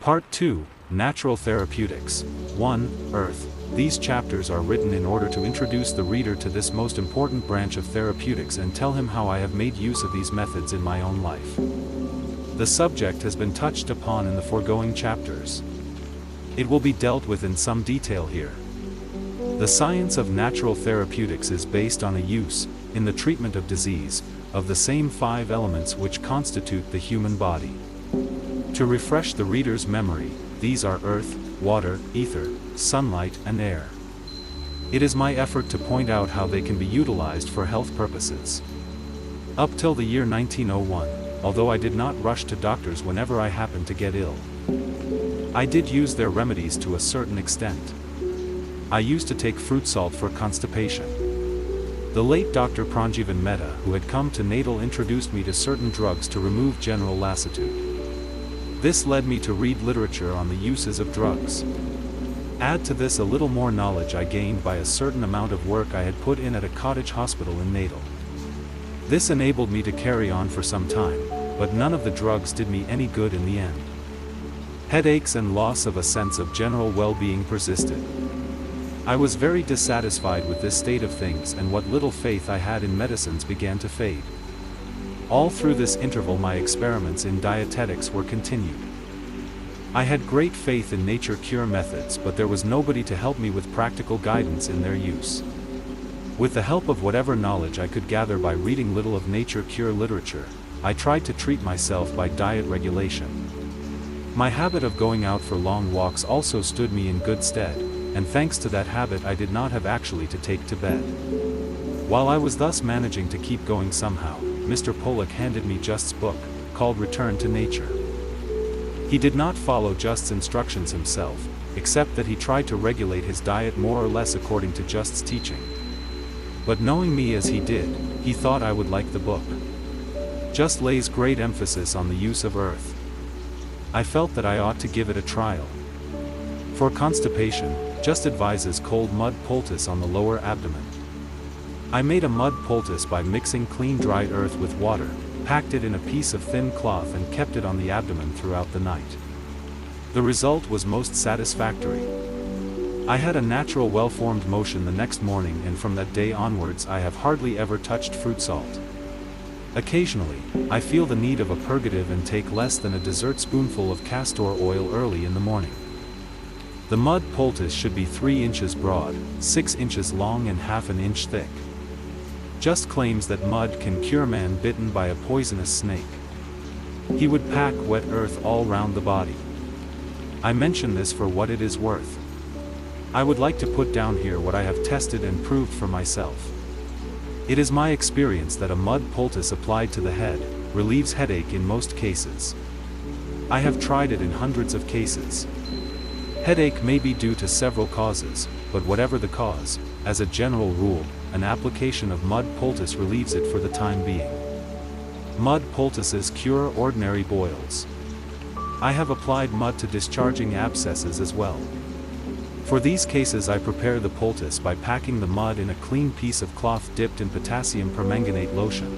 Part 2, Natural Therapeutics. 1. Earth. These chapters are written in order to introduce the reader to this most important branch of therapeutics and tell him how I have made use of these methods in my own life. The subject has been touched upon in the foregoing chapters. It will be dealt with in some detail here. The science of natural therapeutics is based on a use, in the treatment of disease, of the same 5 elements which constitute the human body. To refresh the reader's memory, these are earth, water, ether, sunlight, and air. It is my effort to point out how they can be utilized for health purposes. Up till the year 1901, although I did not rush to doctors whenever I happened to get ill, I did use their remedies to a certain extent. I used to take fruit salt for constipation. The late Dr. Pranjivan Mehta, who had come to Natal, introduced me to certain drugs to remove general lassitude. This led me to read literature on the uses of drugs. Add to this a little more knowledge I gained by a certain amount of work I had put in at a cottage hospital in Natal. This enabled me to carry on for some time, but none of the drugs did me any good in the end. Headaches and loss of a sense of general well-being persisted. I was very dissatisfied with this state of things, and what little faith I had in medicines began to fade. All through this interval my experiments in dietetics were continued. I had great faith in nature cure methods, but there was nobody to help me with practical guidance in their use. With the help of whatever knowledge I could gather by reading little of nature cure literature, I tried to treat myself by diet regulation. My habit of going out for long walks also stood me in good stead, and thanks to that habit I did not have actually to take to bed. While I was thus managing to keep going somehow, Mr. Pollock handed me Just's book, called Return to Nature. He did not follow Just's instructions himself, except that he tried to regulate his diet more or less according to Just's teaching. But knowing me as he did, he thought I would like the book. Just lays great emphasis on the use of earth. I felt that I ought to give it a trial. For constipation, Just advises cold mud poultice on the lower abdomen. I made a mud poultice by mixing clean dry earth with water, packed it in a piece of thin cloth and kept it on the abdomen throughout the night. The result was most satisfactory. I had a natural well-formed motion the next morning, and from that day onwards I have hardly ever touched fruit salt. Occasionally, I feel the need of a purgative and take less than a dessert spoonful of castor oil early in the morning. The mud poultice should be 3 inches broad, 6 inches long and half an inch thick. Just claims that mud can cure man bitten by a poisonous snake. He would pack wet earth all round the body. I mention this for what it is worth. I would like to put down here what I have tested and proved for myself. It is my experience that a mud poultice applied to the head relieves headache in most cases. I have tried it in hundreds of cases. Headache may be due to several causes, but whatever the cause, as a general rule, an application of mud poultice relieves it for the time being. Mud poultices cure ordinary boils. I have applied mud to discharging abscesses as well. For these cases I prepare the poultice by packing the mud in a clean piece of cloth dipped in potassium permanganate lotion,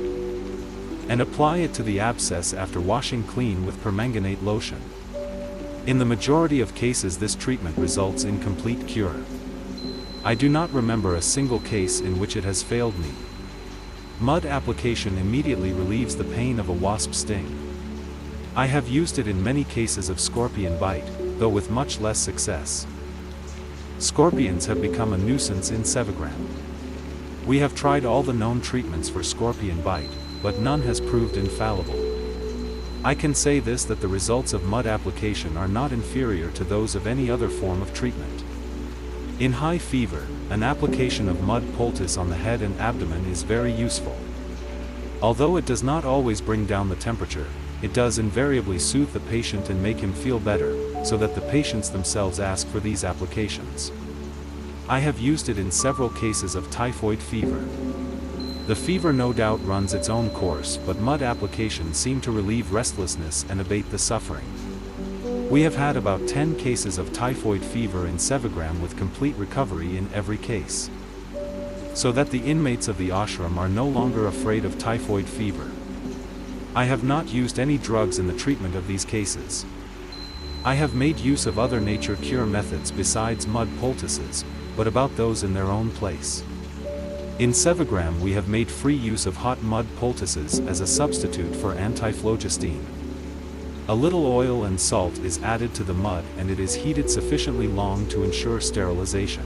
and apply it to the abscess after washing clean with permanganate lotion. In the majority of cases this treatment results in complete cure. I do not remember a single case in which it has failed me. Mud application immediately relieves the pain of a wasp sting. I have used it in many cases of scorpion bite, though with much less success. Scorpions have become a nuisance in Sevagram. We have tried all the known treatments for scorpion bite, but none has proved infallible. I can say this, that the results of mud application are not inferior to those of any other form of treatment. In high fever, an application of mud poultice on the head and abdomen is very useful. Although it does not always bring down the temperature, it does invariably soothe the patient and make him feel better, so that the patients themselves ask for these applications. I have used it in several cases of typhoid fever. The fever no doubt runs its own course, but mud applications seem to relieve restlessness and abate the suffering. We have had about 10 cases of typhoid fever in Sevagram with complete recovery in every case. So that the inmates of the ashram are no longer afraid of typhoid fever. I have not used any drugs in the treatment of these cases. I have made use of other nature cure methods besides mud poultices, but about those in their own place. In Sevagram we have made free use of hot mud poultices as a substitute for antiphlogistin. A little oil and salt is added to the mud and it is heated sufficiently long to ensure sterilization.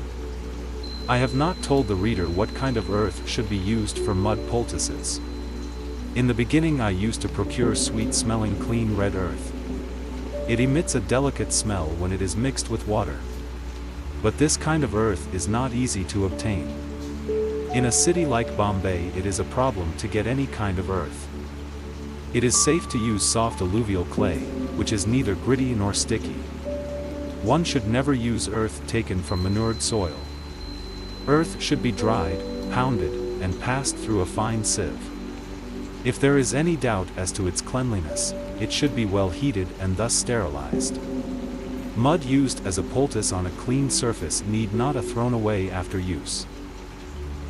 I have not told the reader what kind of earth should be used for mud poultices. In the beginning I used to procure sweet-smelling clean red earth. It emits a delicate smell when it is mixed with water. But this kind of earth is not easy to obtain. In a city like Bombay it is a problem to get any kind of earth. It is safe to use soft alluvial clay, which is neither gritty nor sticky. One should never use earth taken from manured soil. Earth should be dried, pounded, and passed through a fine sieve. If there is any doubt as to its cleanliness, it should be well heated and thus sterilized. Mud used as a poultice on a clean surface need not be thrown away after use.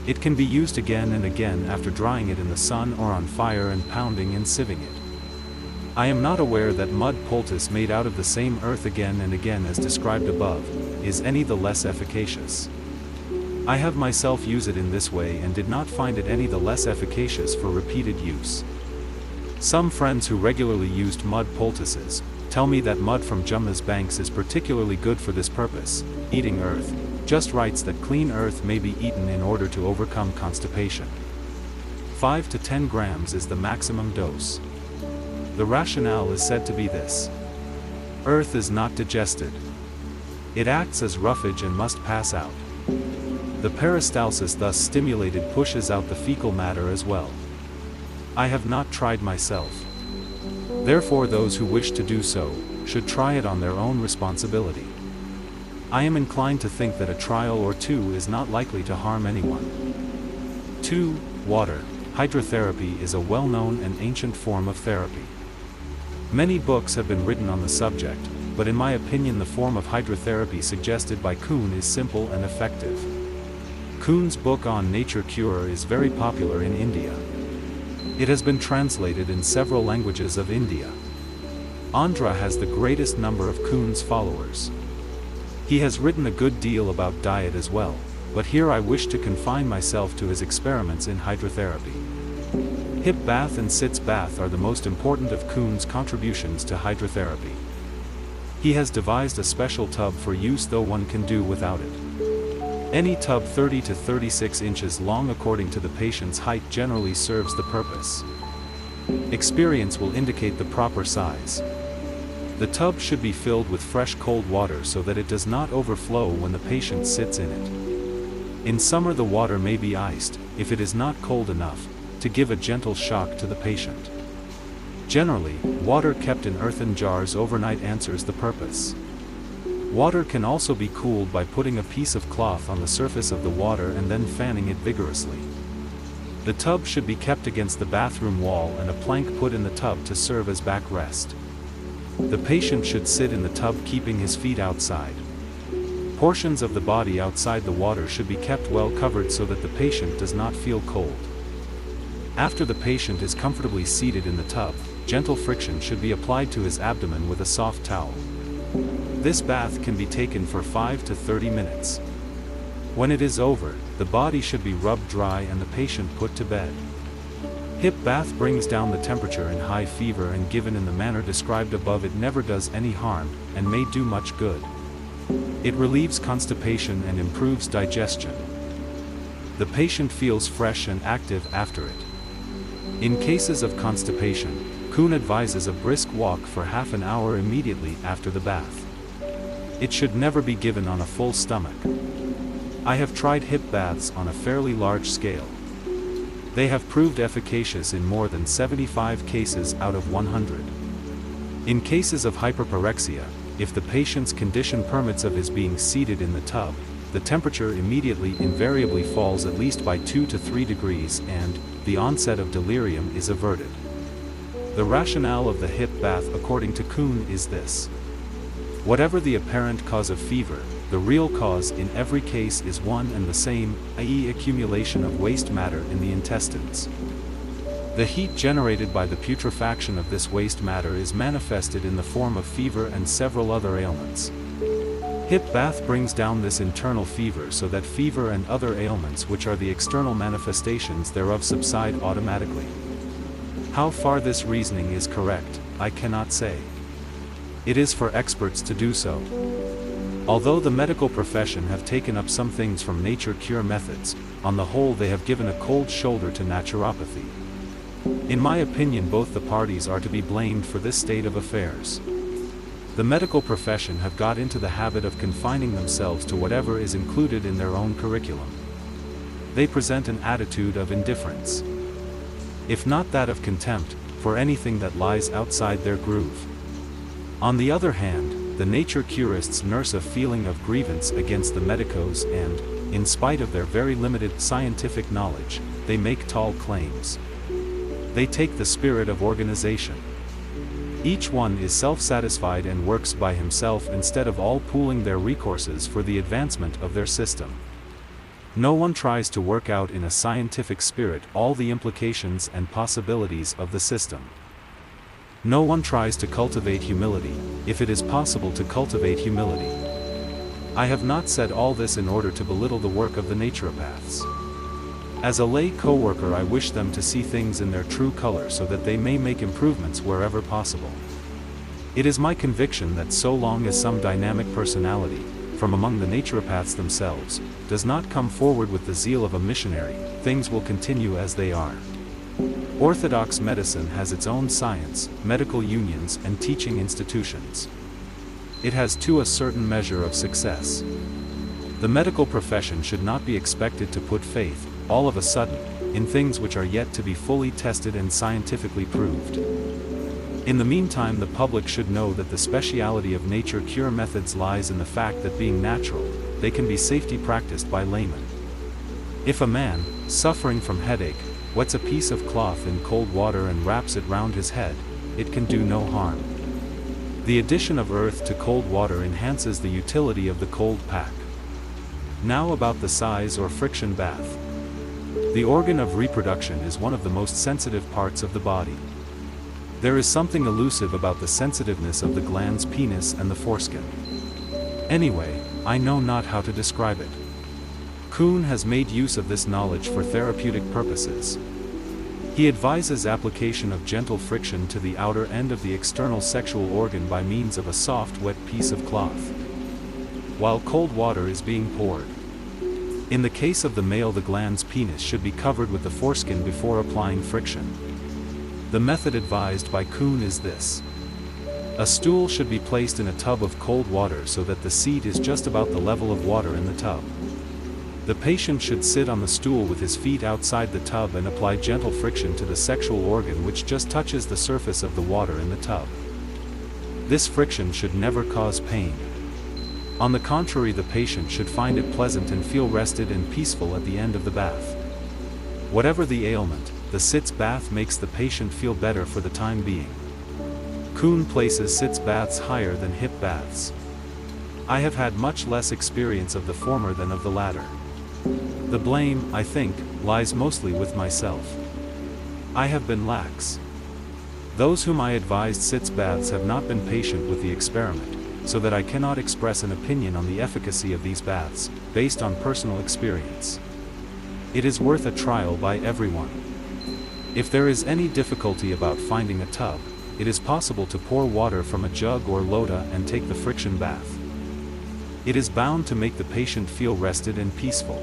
It can be used again and again after drying it in the sun or on fire and pounding and sieving it. I am not aware that mud poultice made out of the same earth again and again as described above, is any the less efficacious. I have myself used it in this way and did not find it any the less efficacious for repeated use. Some friends who regularly used mud poultices tell me that mud from Jumna's banks is particularly good for this purpose. Eating earth just writes that clean earth may be eaten in order to overcome constipation. 5 to 10 grams is the maximum dose. The rationale is said to be this. Earth is not digested. It acts as roughage and must pass out. The peristalsis thus stimulated pushes out the fecal matter as well. I have not tried myself. Therefore those who wish to do so, should try it on their own responsibility. I am inclined to think that a trial or two is not likely to harm anyone. 2. Water. Hydrotherapy is a well-known and ancient form of therapy. Many books have been written on the subject, but in my opinion the form of hydrotherapy suggested by Kuhn is simple and effective. Kuhn's book on nature cure is very popular in India. It has been translated in several languages of India. Andhra has the greatest number of Kuhn's followers. He has written a good deal about diet as well, but here I wish to confine myself to his experiments in hydrotherapy. Hip bath and sitz bath are the most important of Kuhn's contributions to hydrotherapy. He has devised a special tub for use, though one can do without it. Any tub 30 to 36 inches long according to the patient's height generally serves the purpose. Experience will indicate the proper size. The tub should be filled with fresh cold water so that it does not overflow when the patient sits in it. In summer the water may be iced, if it is not cold enough, to give a gentle shock to the patient. Generally, water kept in earthen jars overnight answers the purpose. Water can also be cooled by putting a piece of cloth on the surface of the water and then fanning it vigorously. The tub should be kept against the bathroom wall and a plank put in the tub to serve as backrest. The patient should sit in the tub keeping his feet outside. Portions of the body outside the water should be kept well covered so that the patient does not feel cold. After the patient is comfortably seated in the tub, gentle friction should be applied to his abdomen with a soft towel. This bath can be taken for 5 to 30 minutes. When it is over, the body should be rubbed dry and the patient put to bed. Hip bath brings down the temperature in high fever, and given in the manner described above it never does any harm, and may do much good. It relieves constipation and improves digestion. The patient feels fresh and active after it. In cases of constipation, Kuhn advises a brisk walk for half an hour immediately after the bath. It should never be given on a full stomach. I have tried hip baths on a fairly large scale. They have proved efficacious in more than 75 cases out of 100. In cases of hyperpyrexia, if the patient's condition permits of his being seated in the tub, the temperature immediately invariably falls at least by 2 to 3 degrees and the onset of delirium is averted. The rationale of the hip bath according to Kuhn is this. Whatever the apparent cause of fever, the real cause in every case is one and the same, i.e. accumulation of waste matter in the intestines. The heat generated by the putrefaction of this waste matter is manifested in the form of fever and several other ailments. Hip bath brings down this internal fever so that fever and other ailments which are the external manifestations thereof subside automatically. How far this reasoning is correct, I cannot say. It is for experts to do so. Although the medical profession have taken up some things from nature cure methods, on the whole they have given a cold shoulder to naturopathy. In my opinion, both the parties are to be blamed for this state of affairs. The medical profession have got into the habit of confining themselves to whatever is included in their own curriculum. They present an attitude of indifference, if not that of contempt, for anything that lies outside their groove. On the other hand, the nature curists nurse a feeling of grievance against the medicos and, in spite of their very limited scientific knowledge, they make tall claims. They take the spirit of organization. Each one is self-satisfied and works by himself instead of all pooling their resources for the advancement of their system. No one tries to work out in a scientific spirit all the implications and possibilities of the system. No one tries to cultivate humility, if it is possible to cultivate humility. I have not said all this in order to belittle the work of the naturopaths. As a lay co-worker, I wish them to see things in their true color so that they may make improvements wherever possible. It is my conviction that so long as some dynamic personality, from among the naturopaths themselves, does not come forward with the zeal of a missionary, things will continue as they are. Orthodox medicine has its own science, medical unions and teaching institutions. It has to a certain measure of success. The medical profession should not be expected to put faith, all of a sudden, in things which are yet to be fully tested and scientifically proved. In the meantime, the public should know that the speciality of nature cure methods lies in the fact that being natural, they can be safely practiced by laymen. If a man, suffering from headache, wets a piece of cloth in cold water and wraps it round his head, it can do no harm. The addition of earth to cold water enhances the utility of the cold pack. Now about the size or friction bath. The organ of reproduction is one of the most sensitive parts of the body. There is something elusive about the sensitiveness of the gland's penis and the foreskin. Anyway, I know not how to describe it. Kuhn has made use of this knowledge for therapeutic purposes. He advises application of gentle friction to the outer end of the external sexual organ by means of a soft wet piece of cloth, while cold water is being poured. In the case of the male, the gland's penis should be covered with the foreskin before applying friction. The method advised by Kuhn is this. A stool should be placed in a tub of cold water so that the seat is just about the level of water in the tub. The patient should sit on the stool with his feet outside the tub and apply gentle friction to the sexual organ which just touches the surface of the water in the tub. This friction should never cause pain. On the contrary, the patient should find it pleasant and feel rested and peaceful at the end of the bath. Whatever the ailment, the sitz bath makes the patient feel better for the time being. Kuhn places sitz baths higher than hip baths. I have had much less experience of the former than of the latter. The blame, I think, lies mostly with myself. I have been lax. Those whom I advised sitz baths have not been patient with the experiment, so that I cannot express an opinion on the efficacy of these baths, based on personal experience. It is worth a trial by everyone. If there is any difficulty about finding a tub, it is possible to pour water from a jug or lota and take the friction bath. It is bound to make the patient feel rested and peaceful.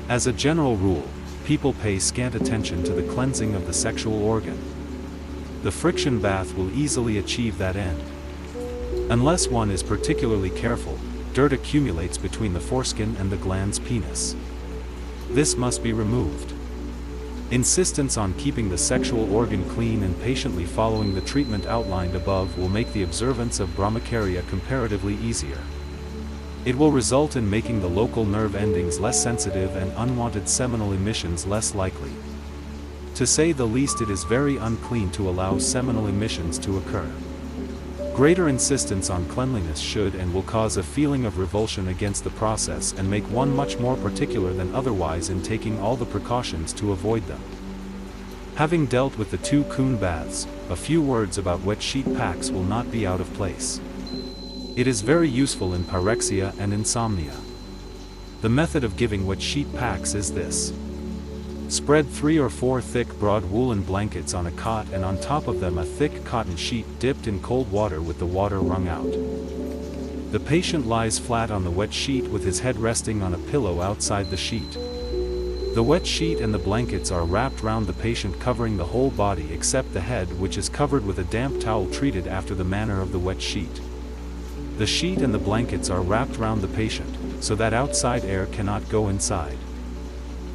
As a general rule, people pay scant attention to the cleansing of the sexual organ. The friction bath will easily achieve that end. Unless one is particularly careful, dirt accumulates between the foreskin and the gland's penis. This must be removed. Insistence on keeping the sexual organ clean and patiently following the treatment outlined above will make the observance of brahmacharya comparatively easier. It will result in making the local nerve endings less sensitive and unwanted seminal emissions less likely. To say the least, it is very unclean to allow seminal emissions to occur. Greater insistence on cleanliness should and will cause a feeling of revulsion against the process and make one much more particular than otherwise in taking all the precautions to avoid them. Having dealt with the 2 coon baths, a few words about wet sheet packs will not be out of place. It is very useful in pyrexia and insomnia. The method of giving wet sheet packs is this. Spread 3 or 4 thick broad woolen blankets on a cot and on top of them a thick cotton sheet dipped in cold water with the water wrung out. The patient lies flat on the wet sheet with his head resting on a pillow outside the sheet. The wet sheet and the blankets are wrapped round the patient, covering the whole body except the head, which is covered with a damp towel treated after the manner of the wet sheet. The sheet and the blankets are wrapped round the patient, so that outside air cannot go inside.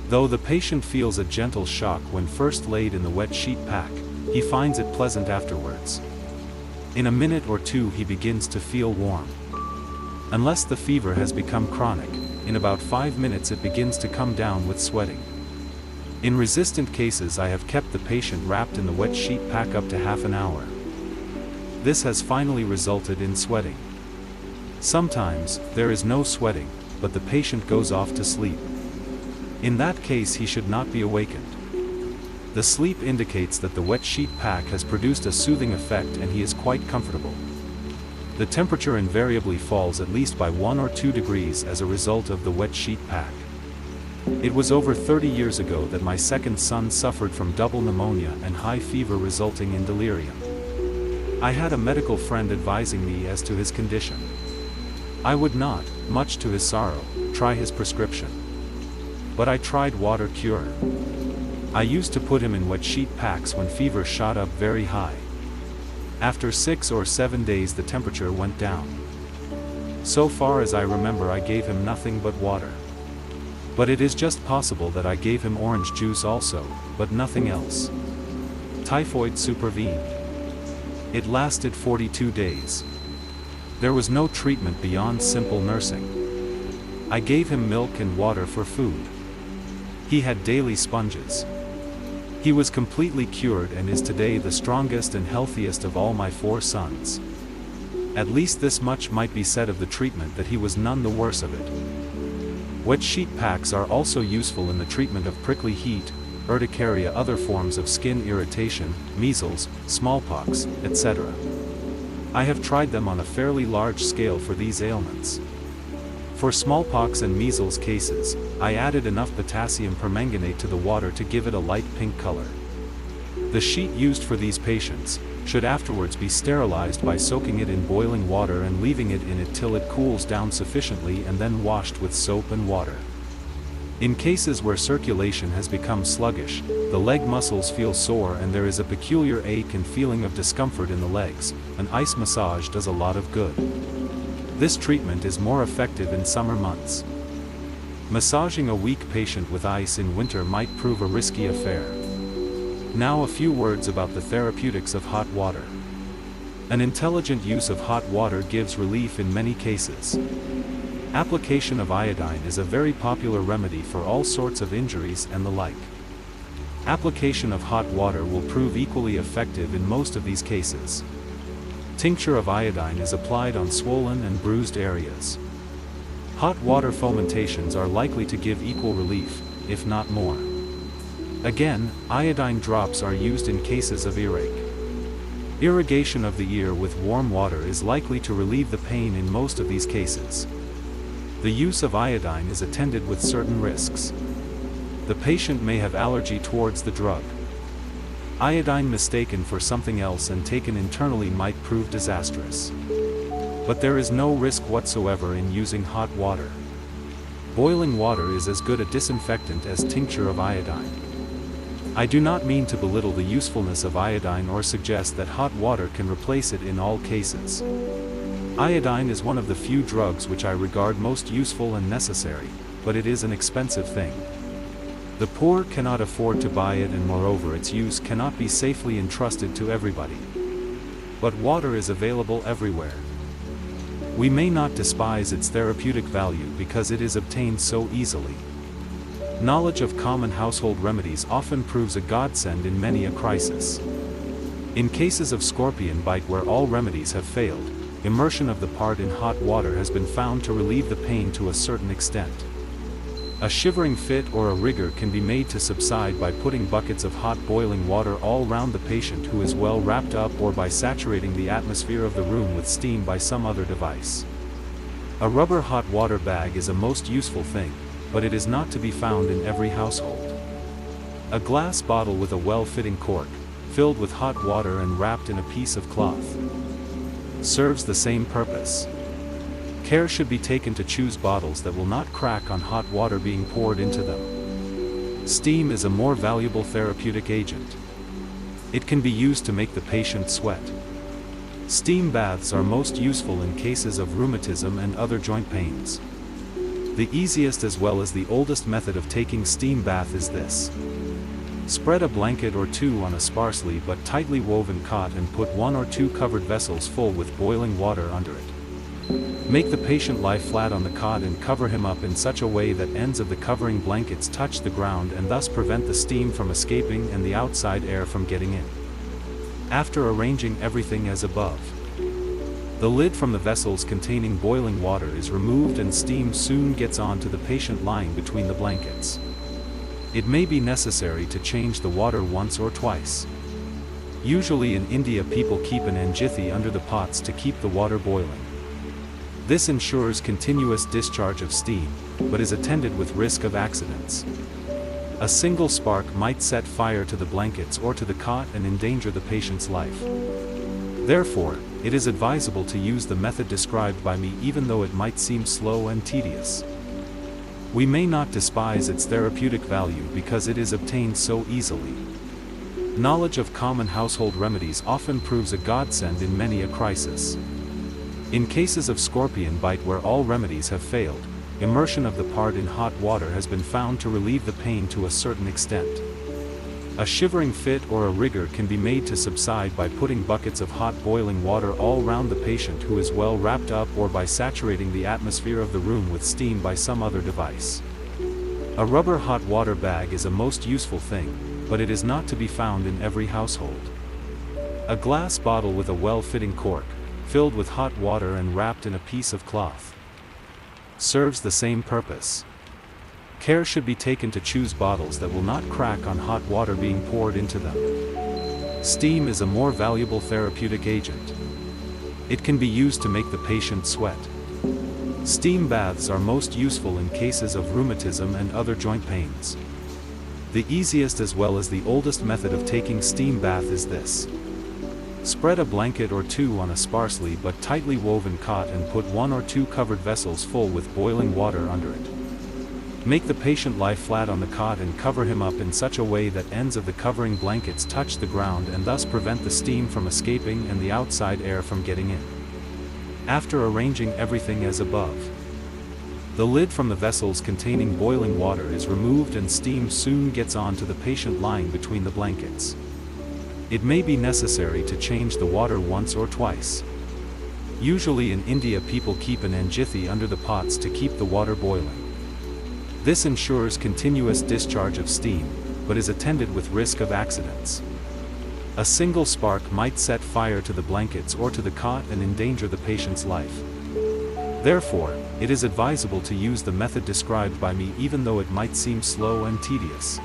Though the patient feels a gentle shock when first laid in the wet sheet pack, he finds it pleasant afterwards. In a minute or 2 he begins to feel warm. Unless the fever has become chronic, in about 5 minutes it begins to come down with sweating. In resistant cases I have kept the patient wrapped in the wet sheet pack up to half an hour. This has finally resulted in sweating. Sometimes, there is no sweating, but the patient goes off to sleep. In that case he should not be awakened. The sleep indicates that the wet sheet pack has produced a soothing effect and he is quite comfortable. The temperature invariably falls at least by 1 or 2 degrees as a result of the wet sheet pack. It was over 30 years ago that my second son suffered from double pneumonia and high fever resulting in delirium. I had a medical friend advising me as to his condition. I would not, much to his sorrow, try his prescription. But I tried water cure. I used to put him in wet sheet packs when fever shot up very high. After 6 or 7 days the temperature went down. So far as I remember I gave him nothing but water. But it is just possible that I gave him orange juice also, but nothing else. Typhoid supervened. It lasted 42 days. There was no treatment beyond simple nursing. I gave him milk and water for food. He had daily sponges. He was completely cured and is today the strongest and healthiest of all my 4 sons. At least this much might be said of the treatment, that he was none the worse of it. Wet sheet packs are also useful in the treatment of prickly heat, urticaria, other forms of skin irritation, measles, smallpox, etc. I have tried them on a fairly large scale for these ailments. For smallpox and measles cases, I added enough potassium permanganate to the water to give it a light pink color. The sheet used for these patients should afterwards be sterilized by soaking it in boiling water and leaving it in it till it cools down sufficiently, and then washed with soap and water. In cases where circulation has become sluggish, the leg muscles feel sore and there is a peculiar ache and feeling of discomfort in the legs, an ice massage does a lot of good. This treatment is more effective in summer months. Massaging a weak patient with ice in winter might prove a risky affair. Now a few words about the therapeutics of hot water. An intelligent use of hot water gives relief in many cases. Application of iodine is a very popular remedy for all sorts of injuries and the like. Application of hot water will prove equally effective in most of these cases. Tincture of iodine is applied on swollen and bruised areas. Hot water fomentations are likely to give equal relief, if not more. Again, iodine drops are used in cases of earache. Irrigation of the ear with warm water is likely to relieve the pain in most of these cases. The use of iodine is attended with certain risks. The patient may have allergy towards the drug. Iodine mistaken for something else and taken internally might prove disastrous. But there is no risk whatsoever in using hot water. Boiling water is as good a disinfectant as tincture of iodine. I do not mean to belittle the usefulness of iodine or suggest that hot water can replace it in all cases. Iodine is one of the few drugs which I regard most useful and necessary, but it is an expensive thing. The poor cannot afford to buy it, and moreover its use cannot be safely entrusted to everybody. But water is available everywhere. We may not despise its therapeutic value because it is obtained so easily. Knowledge of common household remedies often proves a godsend in many a crisis. In cases of scorpion bite where all remedies have failed, immersion of the part in hot water has been found to relieve the pain to a certain extent. A shivering fit or a rigor can be made to subside by putting buckets of hot boiling water all round the patient who is well wrapped up, or by saturating the atmosphere of the room with steam by some other device. A rubber hot water bag is a most useful thing, but it is not to be found in every household. A glass bottle with a well-fitting cork, filled with hot water and wrapped in a piece of cloth, serves the same purpose. Care should be taken to choose bottles that will not crack on hot water being poured into them. Steam is a more valuable therapeutic agent. It can be used to make the patient sweat. Steam baths are most useful in cases of rheumatism and other joint pains. The easiest as well as the oldest method of taking steam bath is this. Spread a blanket or two on a sparsely but tightly woven cot and put 1 or 2 covered vessels full with boiling water under it. Make the patient lie flat on the cot and cover him up in such a way that ends of the covering blankets touch the ground and thus prevent the steam from escaping and the outside air from getting in. After arranging everything as above, the lid from the vessels containing boiling water is removed and steam soon gets on to the patient lying between the blankets. It may be necessary to change the water once or twice. Usually in India people keep an angithi under the pots to keep the water boiling. This ensures continuous discharge of steam, but is attended with risk of accidents. A single spark might set fire to the blankets or to the cot and endanger the patient's life. Therefore, it is advisable to use the method described by me even though it might seem slow and tedious. We may not despise its therapeutic value because it is obtained so easily. Knowledge of common household remedies often proves a godsend in many a crisis. In cases of scorpion bite where all remedies have failed, immersion of the part in hot water has been found to relieve the pain to a certain extent. A shivering fit or a rigor can be made to subside by putting buckets of hot boiling water all round the patient who is well wrapped up, or by saturating the atmosphere of the room with steam by some other device. A rubber hot water bag is a most useful thing, but it is not to be found in every household. A glass bottle with a well-fitting cork, filled with hot water and wrapped in a piece of cloth, serves the same purpose. Care should be taken to choose bottles that will not crack on hot water being poured into them. Steam is a more valuable therapeutic agent. It can be used to make the patient sweat. Steam baths are most useful in cases of rheumatism and other joint pains. The easiest as well as the oldest method of taking steam bath is this. Spread a blanket or two on a sparsely but tightly woven cot and put 1 or 2 covered vessels full with boiling water under it. Make the patient lie flat on the cot and cover him up in such a way that ends of the covering blankets touch the ground and thus prevent the steam from escaping and the outside air from getting in. After arranging everything as above, the lid from the vessels containing boiling water is removed and steam soon gets on to the patient lying between the blankets. It may be necessary to change the water once or twice. Usually in India people keep an angithi under the pots to keep the water boiling. This ensures continuous discharge of steam, but is attended with risk of accidents. A single spark might set fire to the blankets or to the cot and endanger the patient's life. Therefore, it is advisable to use the method described by me even though it might seem slow and tedious.